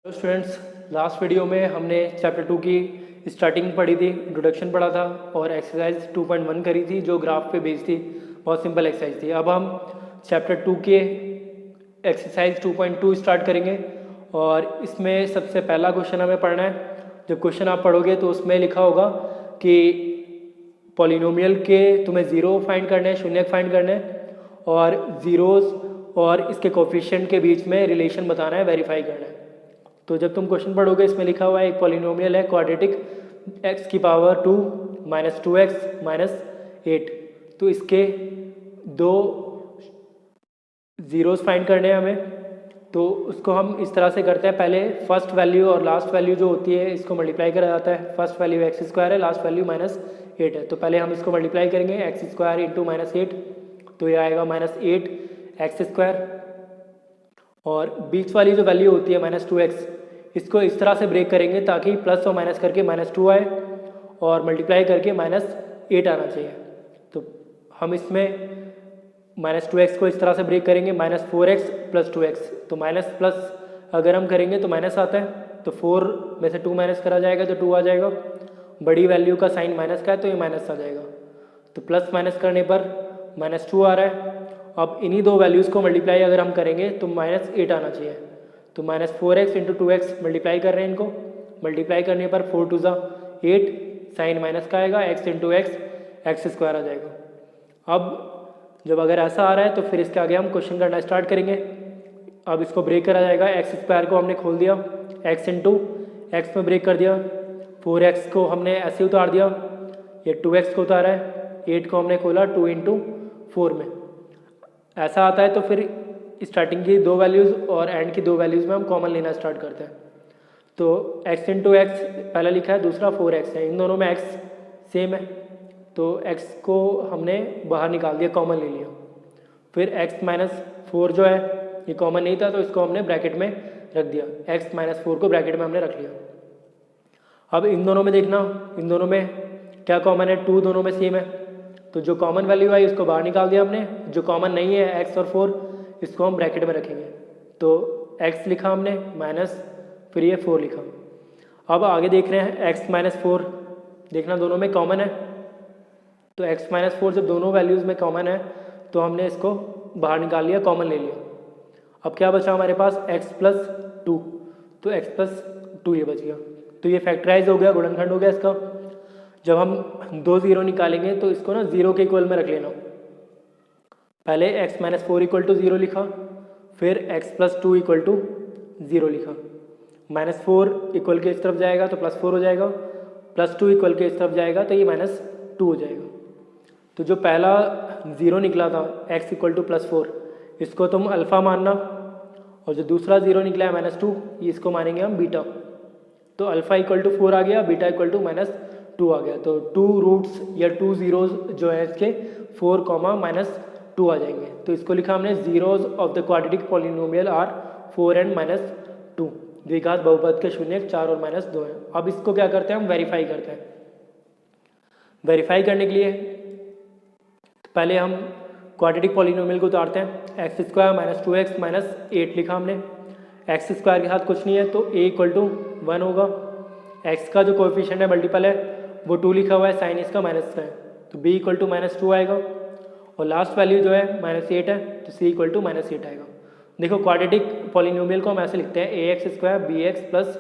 Hello students, last video में हमने chapter 2 की स्टार्टिंग पढ़ी थी, इंट्रोडक्शन पढ़ा था और एक्सरसाइज 2.1 करी थी जो ग्राफ पे बेस्ड थी। बहुत सिंपल एक्सरसाइज थी। अब हम चैप्टर 2 के एक्सरसाइज 2.2 स्टार्ट करेंगे और इसमें सबसे पहला क्वेश्चन हमें पढ़ना है। जब क्वेश्चन आप पढ़ोगे तो उसमें लिखा होगा कि पॉलिनोमियल के तुम्हें ज़ीरो फाइंड करना है, शून्य फाइंड करना है और ज़ीरोज़ और इसके कोफिशिएंट के बीच में रिलेशन बताना है, वेरीफाई करना है। तो जब तुम क्वेश्चन पढ़ोगे इसमें लिखा हुआ है एक पॉलिनोमियल है क्वाड्रेटिक x की पावर 2 माइनस 2x माइनस 8। तो इसके दो ज़ीरोज़ फाइंड करने हैं हमें। तो उसको हम इस तरह से करते हैं, पहले फर्स्ट वैल्यू और लास्ट वैल्यू जो होती है इसको मल्टीप्लाई करा जाता है। फर्स्ट वैल्यू एक्स स्क्वायर है, लास्ट वैल्यू माइनस 8 है। तो पहले हम इसको मल्टीप्लाई करेंगे एक्स स्क्वायर इंटू माइनस 8, तो ये आएगा माइनस 8 एक्स स्क्वायर। और बीच वाली जो वैल्यू होती है माइनस 2x, इसको इस तरह से ब्रेक करेंगे ताकि प्लस और माइनस करके माइनस 2 आए और मल्टीप्लाई करके माइनस 8 आना चाहिए। तो हम इसमें माइनस 2x को इस तरह से ब्रेक करेंगे, माइनस 4x प्लस 2x। तो माइनस प्लस अगर हम करेंगे तो माइनस आता है, तो 4 में से 2 माइनस करा जाएगा तो 2 आ जाएगा। बड़ी वैल्यू का साइन माइनस का है तो ये माइनस आ जाएगा। तो प्लस माइनस करने पर माइनस 2 आ रहा है। अब इन्हीं दो वैल्यूज़ को मल्टीप्लाई अगर हम करेंगे तो माइनस 8 आना चाहिए। तो minus 4x into 2x multiply कर रहे हैं इनको। मल्टीप्लाई करने पर 4 टू ज़ा 8, साइन माइनस का आएगा, x इंटू एक्स स्क्वायर आ जाएगा। अब जब अगर ऐसा आ रहा है तो फिर इसके आगे हम क्वेश्चन करना स्टार्ट करेंगे। अब इसको ब्रेक करा जाएगा, एक्स स्क्वायर को हमने खोल दिया, x इंटू एक्स में ब्रेक कर दिया। 4x को हमने ऐसे उतार दिया, ये 2x को उतारा है। 8 को हमने खोला 2 इंटू 4 में। ऐसा आता है तो फिर स्टार्टिंग की दो वैल्यूज़ और एंड की दो वैल्यूज़ में हम कॉमन लेना स्टार्ट करते हैं। तो x इंटू एक्स पहला लिखा है, दूसरा 4x है, इन दोनों में x सेम है तो x को हमने बाहर निकाल दिया, कॉमन ले लिया। फिर x माइनस 4 जो है ये कॉमन नहीं था तो इसको हमने ब्रैकेट में रख दिया, x माइनस 4 को ब्रैकेट में हमने रख लिया। अब इन दोनों में देखना, इन दोनों में क्या कॉमन है, 2 दोनों में सेम है तो जो कॉमन वैल्यू आई उसको बाहर निकाल दिया हमने। जो कॉमन नहीं है x और 4, इसको हम ब्रैकेट में रखेंगे। तो x लिखा हमने माइनस, फिर ये 4 लिखा। अब आगे देख रहे हैं x माइनस 4, देखना दोनों में कॉमन है। तो x माइनस 4 जब दोनों वैल्यूज़ में कॉमन है तो हमने इसको बाहर निकाल लिया, कॉमन ले लिया। अब क्या बचा हमारे पास, x प्लस 2, तो x प्लस 2 ये बच गया। तो ये फैक्टराइज हो गया, गुणनखंड हो गया इसका। जब हम दो ज़ीरो निकालेंगे तो इसको ना ज़ीरो के इक्वल में रख लेना। पहले x माइनस 4 इक्वल टू 0 लिखा, फिर x प्लस 2 इक्वल टू 0 लिखा। माइनस 4 इक्वल के इस तरफ जाएगा तो प्लस 4 हो जाएगा, प्लस 2 इक्वल के इस तरफ जाएगा तो ये माइनस 2 हो जाएगा। तो जो पहला 0 निकला था x इक्वल टू प्लस 4, इसको तुम अल्फ़ा मानना, और जो दूसरा 0 निकला है माइनस 2, इसको मानेंगे हम बीटा। तो अल्फ़ा इक्वल टू 4 आ गया, बीटा इक्वल टू माइनस 2 आ गया। तो 2 रूट्स या 2 ज़ीरोज़ जो है इसके 4 कॉमा माइनस 2 आ जाएंगे। तो इसको लिखा हमने, zeros of the quadratic polynomial are 4 and minus 2। द्विघात बहुपद के शून्य 4 और माइनस 2 हैं। अब इसको क्या करते हैं, हम वेरीफाई करते हैं। वेरीफाई करने के लिए पहले हम क्वाड्रेटिक पॉलिनोमियल को उतारते हैं। X square minus 2x minus 8 लिखा हमने। एक्स स्क्वायर के साथ कुछ नहीं है तो a इक्वल टू 1 होगा। x का जो कोएफिशिएंट है मल्टीपल है वो 2 लिखा हुआ है, साइन इसका माइनस का है तो b इक्वल टू माइनस 2 आएगा। और लास्ट वैल्यू जो है माइनस 8 है तो c इक्वल टू माइनस 8 आएगा। देखो क्वाड्रेटिक पॉलिनोमियल को हम ऐसे लिखते हैं, ax square bx plus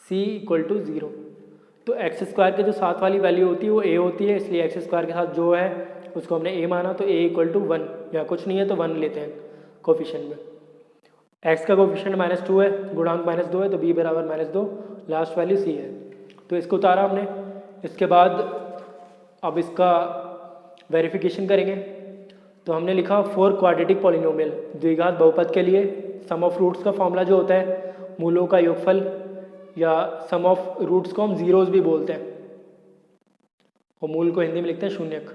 c equal to 0। तो एक्स स्क्वायर के जो साथ वाली वैल्यू होती है वो a होती है, इसलिए एक्स स्क्वायर के साथ जो है उसको हमने a माना। तो a इक्वल टू 1, या कुछ नहीं है तो 1 लेते हैं कोफिशिएंट में। x का कोफिशिएंट माइनस 2 है, गुणांक माइनस 2 है तो b बराबर माइनस 2, लास्ट वैल्यू c है। तो इसको उतारा हमने। इसके बाद अब इसका वेरिफिकेशन करेंगे। तो हमने लिखा फॉर क्वाड्रेटिक पॉलिनोमियल, द्विघात बहुपद के लिए सम ऑफ रूट्स का फॉर्मूला जो होता है मूलों का योगफल, या सम ऑफ रूट्स को हम ज़ीरोज़ भी बोलते हैं और मूल को हिंदी में लिखते हैं शून्यक।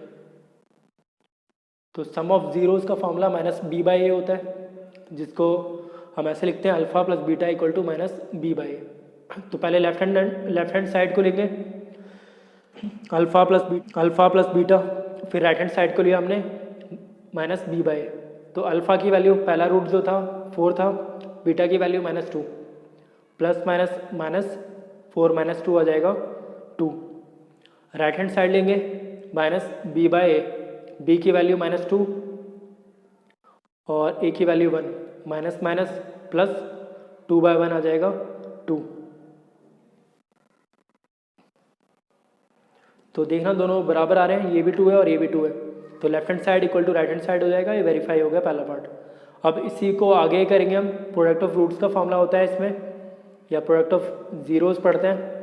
तो सम ऑफ ज़ीरोज़ का formula minus b by A होता है, जिसको हम ऐसे लिखते हैं alpha plus beta equal to minus b by A. तो पहले लेफ्ट हैंड साइड को लेंगे अल्फ़ा प्लस बीटा, फिर राइट हैंड साइड को लिया हमने माइनस b बाई ए। तो अल्फ़ा की वैल्यू पहला रूट जो था 4 था, बीटा की value minus 2, plus minus minus 4 minus 2 आ जाएगा 2। राइट हैंड साइड लेंगे minus B by A, B की वैल्यू -2 और ए की वैल्यू 1, माइनस माइनस प्लस 2/1 आ जाएगा 2। तो देखना दोनों बराबर आ रहे हैं, ये भी 2 है और ये भी 2 है, तो left hand side equal to right hand side हो जाएगा। ये वेरीफाई हो गया पहला पार्ट। अब इसी को आगे करेंगे हम। प्रोडक्ट ऑफ रूट्स का फॉर्मूला होता है इसमें, या प्रोडक्ट ऑफ जीरोस पढ़ते हैं।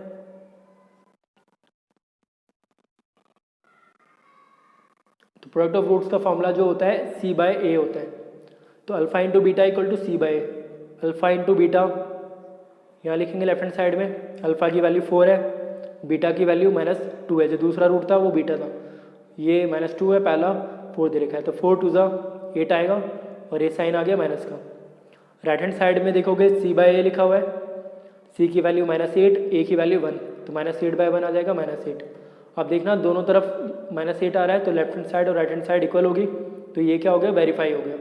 तो प्रोडक्ट ऑफ रूट्स का फॉर्मूला जो होता है सी बाय ए होता है। तो alpha into beta equal to C by A. Alpha into beta यहाँ लिखेंगे लेफ्ट हैंड साइड में, अल्फा की वैल्यू 4 है, बीटा की वैल्यू -2 है, जो दूसरा रूट था वो बीटा था, ये -2 है, पहला 4 दे रखा है, तो 4 2 ज़ा 8 आएगा और ये साइन आ गया माइनस का। राइट हैंड साइड में देखोगे सी बाय ए लिखा हुआ है, सी की वैल्यू -8, ए की वैल्यू 1, तो -8/1 आ जाएगा -8। अब देखना दोनों तरफ -8 आ रहा है, तो लेफ्ट हैंड साइड और राइट हैंड साइड इक्वल होगी, तो ये क्या हो गया, वेरीफाई हो गया।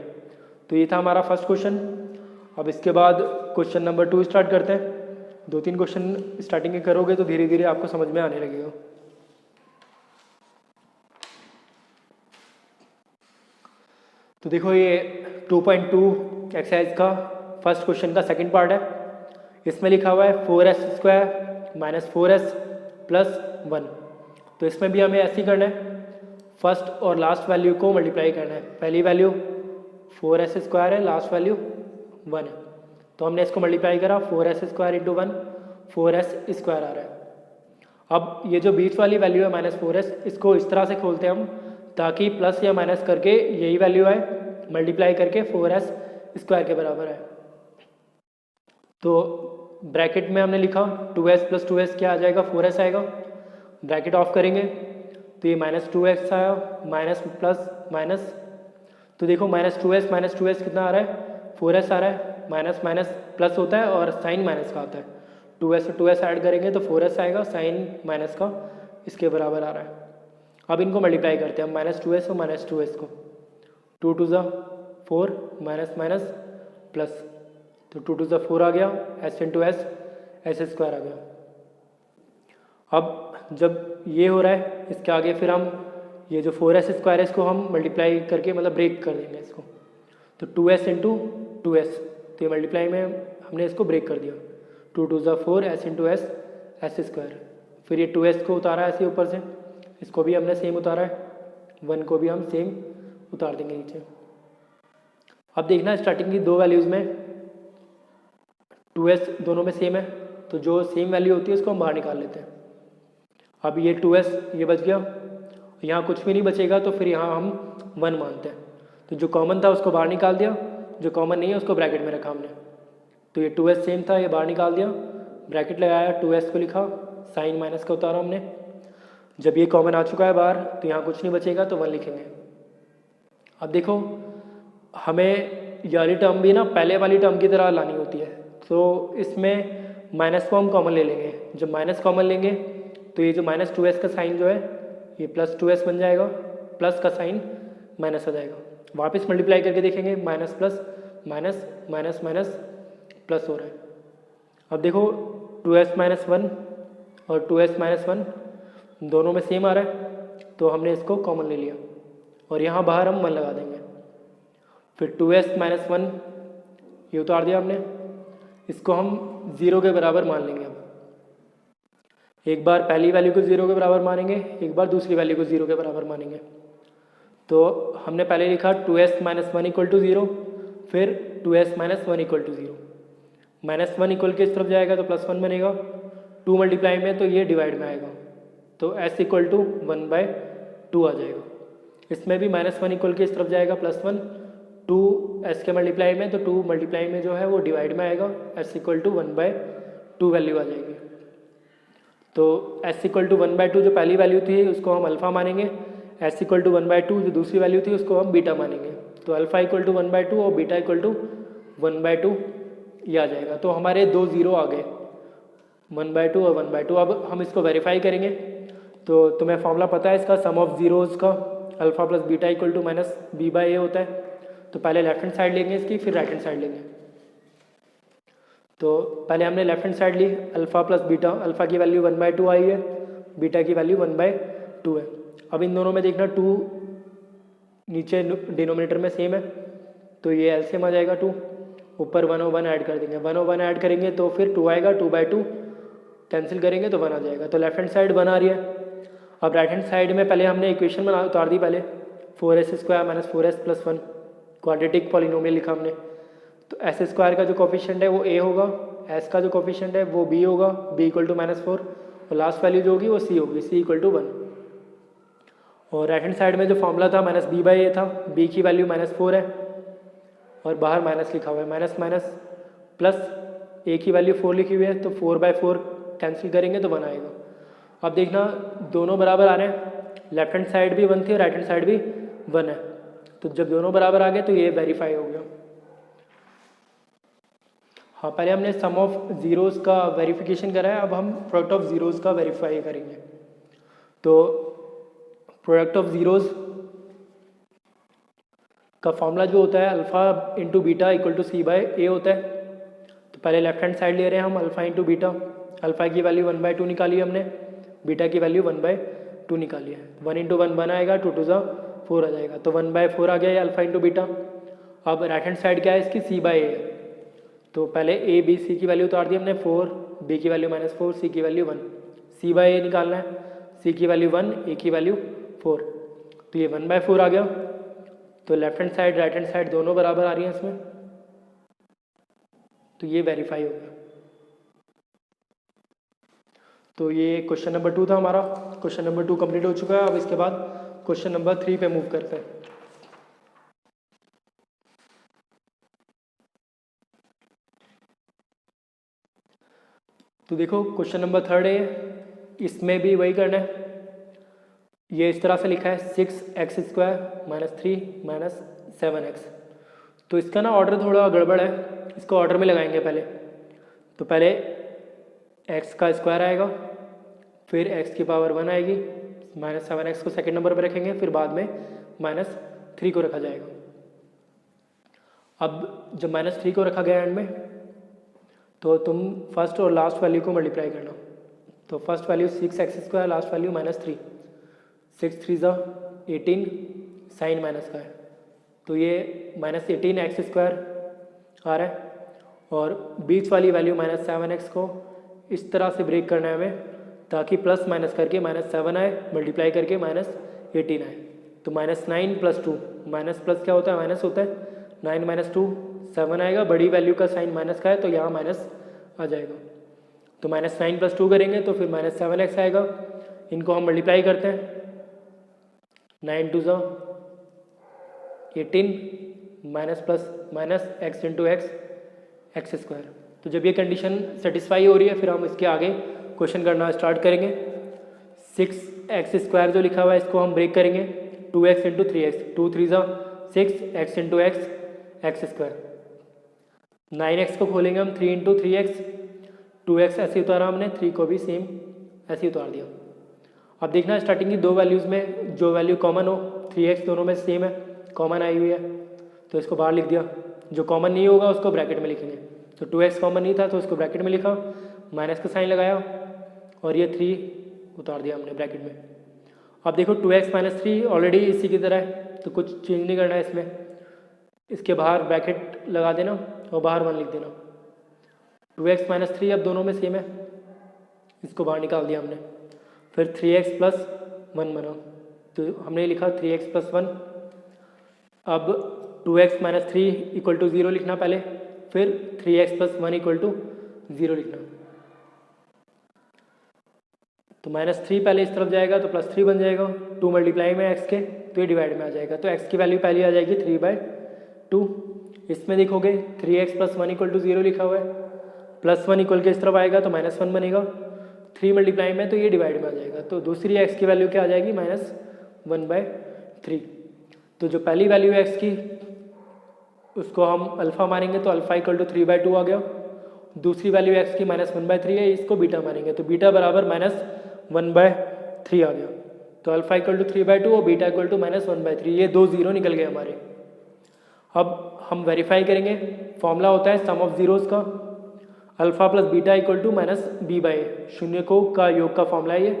तो ये था हमारा फर्स्ट क्वेश्चन। अब इसके बाद क्वेश्चन नंबर 2 स्टार्ट करते हैं। 2-3 क्वेश्चन स्टार्टिंग के करोगे तो धीरे धीरे आपको समझ में आने लगेगा। तो देखो ये 2.2 एक्सरसाइज का फर्स्ट क्वेश्चन का सेकंड पार्ट है। इसमें लिखा हुआ है 4s² - 4s + 1। तो इसमें भी हमें ऐसे ही करना है, फर्स्ट और लास्ट वैल्यू को मल्टीप्लाई करना है। पहली वैल्यू 4s² है, लास्ट वैल्यू 1 है, तो हमने इसको मल्टीप्लाई करा, 4s² × 1 4s² आ रहा है। अब ये जो बीच वाली वैल्यू है -4s, इसको इस तरह से खोलते हैं हम ताकि प्लस या माइनस करके यही वैल्यू आए, मल्टीप्लाई करके 4s² के बराबर है। तो ब्रैकेट में हमने लिखा 2s + 2s क्या आ जाएगा, 4s आएगा। ब्रैकेट ऑफ करेंगे तो ये -2x आया, माइनस प्लस माइनस, तो देखो -2s - 2s कितना आ रहा है, 4s आ रहा है, माइनस माइनस प्लस होता है और साइन माइनस का आता है। 2s और 2s ऐड करेंगे तो 4s आएगा, साइन माइनस का इसके बराबर आ रहा है। अब इनको मल्टीप्लाई करते हैं हम, -2s और -2s को, 2 2 ज़ा 4, माइनस माइनस प्लस, तो 2 2 ज़ा 4 आ गया, s × s s² आ गया। अब जब ये हो रहा है, इसके आगे फिर हम ये जो 4s² है इसको हम मल्टीप्लाई करके मतलब ब्रेक कर देंगे इसको, तो 2s × 2s, तो ये मल्टीप्लाई में हमने इसको ब्रेक कर दिया, 2 2 ज़ा 4, s × s s²। फिर ये 2s को उतारा ऐसे ऊपर से, इसको भी हमने सेम उतारा है, 1 को भी हम सेम उतार देंगे नीचे। अब देखना स्टार्टिंग की दो वैल्यूज़ में 2s दोनों में सेम है, तो जो सेम वैल्यू होती है उसको हम बाहर निकाल लेते हैं। अब ये 2s ये बच गया, यहाँ कुछ भी नहीं बचेगा, तो फिर यहाँ हम 1 मानते हैं, तो जो कॉमन था उसको बाहर निकाल दिया, जो कॉमन नहीं है उसको ब्रैकेट में रखा हमने। तो ये 2s सेम था, ये बाहर निकाल दिया, ब्रैकेट लगाया, 2s को लिखा, साइन माइनस का उतारा हमने। जब ये कॉमन आ चुका है बाहर, तो यहाँ कुछ नहीं बचेगा, तो 1 लिखेंगे। अब देखो हमें ये वाली टर्म भी ना पहले वाली टर्म की तरह लानी होती है, तो इसमें माइनस को हम कॉमन ले लेंगे। जब माइनस कॉमन लेंगे तो ये जो -2s का साइन जो है ये +2s बन जाएगा, प्लस का साइन माइनस आ जाएगा। वापस मल्टीप्लाई करके देखेंगे, minus plus minus minus minus plus हो रहा है। अब देखो 2s - 1 और 2s - 1 दोनों में सेम आ रहा है, तो हमने इसको कॉमन ले लिया और यहाँ बाहर हम 1 लगा देंगे। फिर 2s - 1 ये उतार दिया हमने, इसको हम 0 के बराबर मान लेंगे। अब एक बार पहली वैल्यू को 0 के बराबर मानेंगे, एक बार दूसरी वैल्यू को 0 के बराबर मानेंगे। तो हमने पहले लिखा 2s - 1 = 0, फिर 2s - 1 = 0। -1 इक्वल के इस तरफ जाएगा तो +1 बनेगा, 2 मल्टीप्लाई में तो ये डिवाइड में आएगा, तो s = 1/2 आ जाएगा। इसमें भी -1 इक्वल के इस तरफ जाएगा, +1, 2 s के मल्टीप्लाई में, तो 2 मल्टीप्लाई में जो है वो डिवाइड में आएगा, s = 1/2 वैल्यू आ जाएगी। तो s = 1/2 जो पहली वैल्यू थी उसको हम अल्फ़ा मानेंगे, s = 1/2 जो दूसरी वैल्यू थी उसको हम बीटा मानेंगे। तो अल्फ़ा = 1/2 और बीटा = 1/2 ये आ जाएगा। तो हमारे 2 0 आ गए, 1/2 और 1/2। अब हम इसको वेरीफाई करेंगे। तो तुम्हें फॉर्मूला पता है इसका, सम ऑफ जीरोज़ का, अल्फ़ा + बीटा = -b/a होता है। तो पहले लेफ्ट हैंड साइड लेंगे इसकी, फिर राइट हैंड साइड लेंगे। तो पहले हमने लेफ्ट हैंड साइड ली अल्फ़ा प्लस बीटा, अल्फ़ा की वैल्यू 1/2 आई है, बीटा की वैल्यू 1/2 है। अब इन दोनों में देखना 2 नीचे डिनोमिनेटर में सेम है, तो ये एलसीएम आ जाएगा 2, ऊपर 1/1 ऐड कर देंगे, 1/1 ऐड करेंगे तो फिर 2 आएगा, 2/2 कैंसिल करेंगे तो 1 आ जाएगा। तो लेफ्ट हैंड साइड 1 आ रही है। अब राइट हैंड साइड में पहले हमने इक्वेशन बना उतार दी, पहले 4s² - 4s + 1 क्वाड्रेटिक पॉलिनोमियल लिखा हमने। तो s² का जो कोफिशिएंट है वो a होगा, s का जो कोफिशिएंट है वो b होगा, b = -4, और लास्ट वैल्यू जो होगी वो c होगी, c = 1। और राइट हैंड साइड में जो फॉर्मूला था -b/a था, b की वैल्यू -4 है और बाहर माइनस लिखा हुआ है, माइनस माइनस प्लस a की वैल्यू 4 लिखी हुई है, तो 4/4 कैंसिल करेंगे तो 1 आएगा। अब देखना दोनों बराबर आ रहे हैं, लेफ्ट हैंड साइड भी 1 थी और राइट हैंड साइड भी 1 है, तो जब दोनों बराबर आ गए तो ये वेरीफाई हो गया। हाँ, पहले हमने सम ऑफ ज़ीरोज़ का वेरिफिकेशन करा है, अब हम प्रोडक्ट ऑफ ज़ीरोज़ का वेरीफाई करेंगे। तो प्रोडक्ट ऑफ ज़ीरोज़ का फॉर्मूला जो होता है अल्फ़ा इंटू बीटा = c/a होता है। तो पहले लेफ्ट हैंड साइड ले रहे हैं हम अल्फ़ा इंटू बीटा, अल्फ़ा की वैल्यू 1/2 निकाली हमने, बीटा की वैल्यू 1/2 निकाली है। 1 × 1 1 आएगा, 2 × 2 4 आ जाएगा, तो 1/4 आ गया ये अल्फ़ा इंटू बीटा। अब राइट हैंड साइड क्या है इसकी, c/a है, तो पहले a b c की वैल्यू उतार दी हमने, 4, b की वैल्यू -4, c की वैल्यू 1, c/a निकालना है, c की वैल्यू 1, a की वैल्यू 4, तो ये 1/4 आ गया। तो left hand side right hand side दोनों बराबर आ रही हैं इसमें, तो ये वेरीफाई हो गया। तो ये क्वेश्चन नंबर 2 था हमारा। क्वेश्चन नंबर 2 कंप्लीट हो चुका है। अब इसके बाद क्वेश्चन नंबर 3 पे मूव करते हैं। तो देखो क्वेश्चन नंबर 3 है, इसमें भी वही करना है। ये इस तरह से लिखा है 6x² - 3 - 7x। तो इसका ना ऑर्डर थोड़ा गड़बड़ है, इसको ऑर्डर में लगाएंगे पहले। तो पहले x का स्क्वायर आएगा, फिर x की पावर 1 आएगी, -7x को सेकंड नंबर पर रखेंगे, फिर बाद में -3 को रखा जाएगा। अब जब -3 को रखा गया एंड में, तो तुम फर्स्ट और लास्ट वैल्यू को मल्टीप्लाई करना। तो first value 6x², last value -3, 6 3 = 18 sign minus का है, तो ये -18x² आ रहा है। और बीच वाली वैल्यू -7x को इस तरह से ब्रेक करना है हमें, ताकि प्लस माइनस करके -7 आए, मल्टीप्लाई करके -18 आए। तो -9 + 2, माइनस प्लस क्या होता है, माइनस होता है, 9 - 2 7 आएगा, बड़ी वैल्यू का साइन माइनस का है तो यहाँ माइनस आ जाएगा। तो -9 + 2 करेंगे तो फिर -7x आएगा। इनको हम मल्टीप्लाई करते हैं, 9 2 = 18 minus plus minus x × x x²। तो जब ये कंडीशन सेटिस्फाई हो रही है, फिर हम इसके आगे क्वेश्चन करना स्टार्ट करेंगे। 6x² जो लिखा हुआ है इसको हम ब्रेक करेंगे, 2x × 3x, 2 3 = 6, x × x x²। 9x को खोलेंगे हम, 3 × 3x, 2x ऐसे उतारा हमने, 3 को भी सेम ऐसे उतार दिया। अब देखना स्टार्टिंग की दो वैल्यूज़ में जो वैल्यू कॉमन हो, 3x दोनों में सेम है, कॉमन आई हुई है, तो इसको बाहर लिख दिया। जो कॉमन नहीं होगा उसको ब्रैकेट में लिखेंगे। तो 2x कॉमन नहीं था तो उसको ब्रैकेट में लिखा, माइनस का साइन लगाया और ये 3 उतार दिया हमने ब्रैकेट में। अब देखो 2x - 3 ऑलरेडी इसी की तरह है, तो कुछ चेंज नहीं करना है इसमें। इसके बाहर ब्रैकेट लगा देना और बाहर 1 लिख देना। 2x - 3 अब दोनों में सेम है, इसको बाहर निकाल दिया हमने। फिर 3x + 1 बना, तो हमने लिखा 3x + 1। अब 2x - 3 = 0 लिखना पहले, फिर 3x + 1 = 0 लिखना। तो -3 पहले इस तरफ जाएगा तो +3 बन जाएगा, 2 मल्टीप्लाई में x के, तो ये डिवाइड में आ जाएगा। तो x की वैल्यू पहली आ जाएगी 3/2। इसमें देखोगे 3x + 1 = 0 लिखा हुआ है, +1 इक्वल के इस तरफ आएगा तो -1 बनेगा, 3 मल्टीप्लाई में, तो ये डिवाइड में आ जाएगा। तो दूसरी x की वैल्यू क्या आ जाएगी, -1/3। तो जो पहली वैल्यू है x की, उसको हम अल्फ़ा मानेंगे तो अल्फ़ा = 3/2 आ गया। दूसरी वैल्यू x की -1/3 है, इसको बीटा मानेंगे तो बीटा बराबर -1/3 आ गया। तो अल्फ़ा = 3/2 और बीटा = -1/3, ये 2 0 निकल गए हमारे। अब हम वेरीफाई करेंगे, फॉर्मूला होता है सम ऑफ ज़ीरोज़ का। Alpha plus beta equal to minus B by A, शून्य को का योग का फॉर्मूला है ये,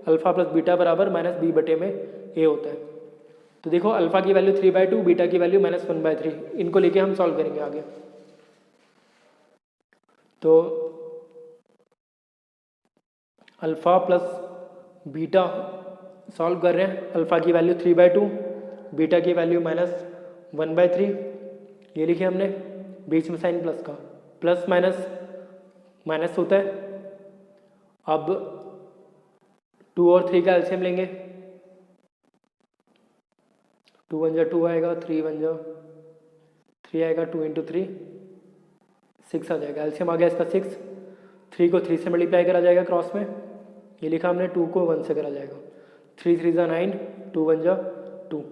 अल्फ़ा प्लस बीटा बराबर माइनस बी बटे में ए होता है। तो देखो अल्फ़ा की वैल्यू 3/2, बीटा की वैल्यू -1/3, इनको लेके हम सॉल्व करेंगे आगे। तो अल्फ़ा प्लस बीटा सॉल्व कर रहे हैं, अल्फ़ा की वैल्यू 3/2, बीटा की वैल्यू -1/3, ये लिखे हमने, बीच में साइन प्लस का, प्लस माइनस माइनस होता है। अब 2 और 3 का एलसीएम लेंगे, 2 1 जा 2 आएगा, 3 1 जा 3 आएगा, 2 × 3 6 आ जाएगा, एलसीएम आ गया इसका 6, 3 को 3 से मल्टीप्लाई करा जाएगा क्रॉस में, ये लिखा हमने, 2 को 1 से करा जाएगा, 3 3 जा 9, 2 1 जा 2,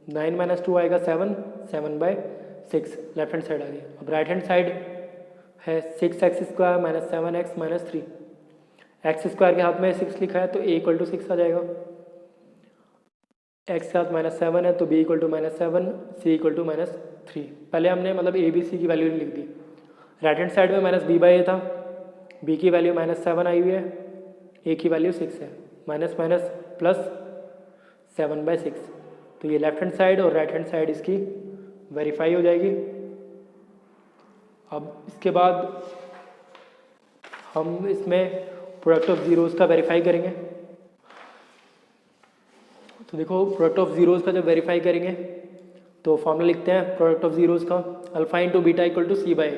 9 - 2 आएगा 7, 7/6 लेफ्ट हैंड साइड आ गई। अब राइट हैंड साइड है 6x² - 7x - 3, x² के हाथ में 6 लिखा है तो a = 6 आ जाएगा, x के साथ -7 है तो b = -7, c = -3। पहले हमने मतलब a b c की वैल्यू लिख दी, राइट हैंड साइड में -b/a था, b की वैल्यू -7 आई हुई है, a की वैल्यू 6 है, माइनस माइनस प्लस 7/6, तो ये लेफ्ट हैंड साइड और राइट हैंड साइड इसकी वेरीफाई हो जाएगी। अब इसके बाद हम इसमें प्रोडक्ट ऑफ ज़ीरोज़ का वेरीफाई करेंगे। तो देखो प्रोडक्ट ऑफ ज़ीरोज़ का जब वेरीफाई करेंगे तो फॉर्मूला लिखते हैं प्रोडक्ट ऑफ ज़ीरोज़ का, alpha into beta equal to c/a।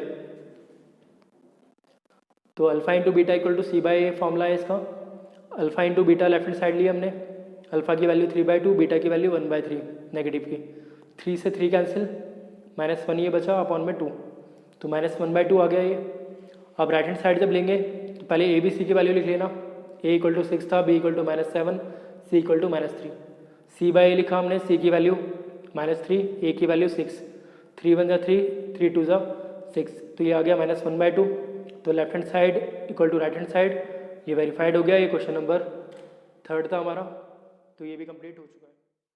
तो alpha into beta equal to c/a formula है इसका। Alpha into beta left hand side ली हमने, अल्फ़ा की वैल्यू 3/2, बीटा की वैल्यू 1/3 नेगेटिव की, 3 से 3 कैंसिल, -1 ये बचा अपॉन में 2, तो -1/2 आ गया ये। अब राइट हैंड साइड जब लेंगे तो पहले ए बी सी की वैल्यू लिख लेना, a = 6 था, b = -7, c = -3, c/a लिखा हमने, c की वैल्यू -3, a की वैल्यू 6, 3 1 जा 3, 3 2 जा 6, तो ये आ गया -1/2। तो left hand side equal to right hand side, ये वेरीफाइड हो गया। ये क्वेश्चन नंबर 3 था हमारा, तो ये भी कंप्लीट हो चुका है।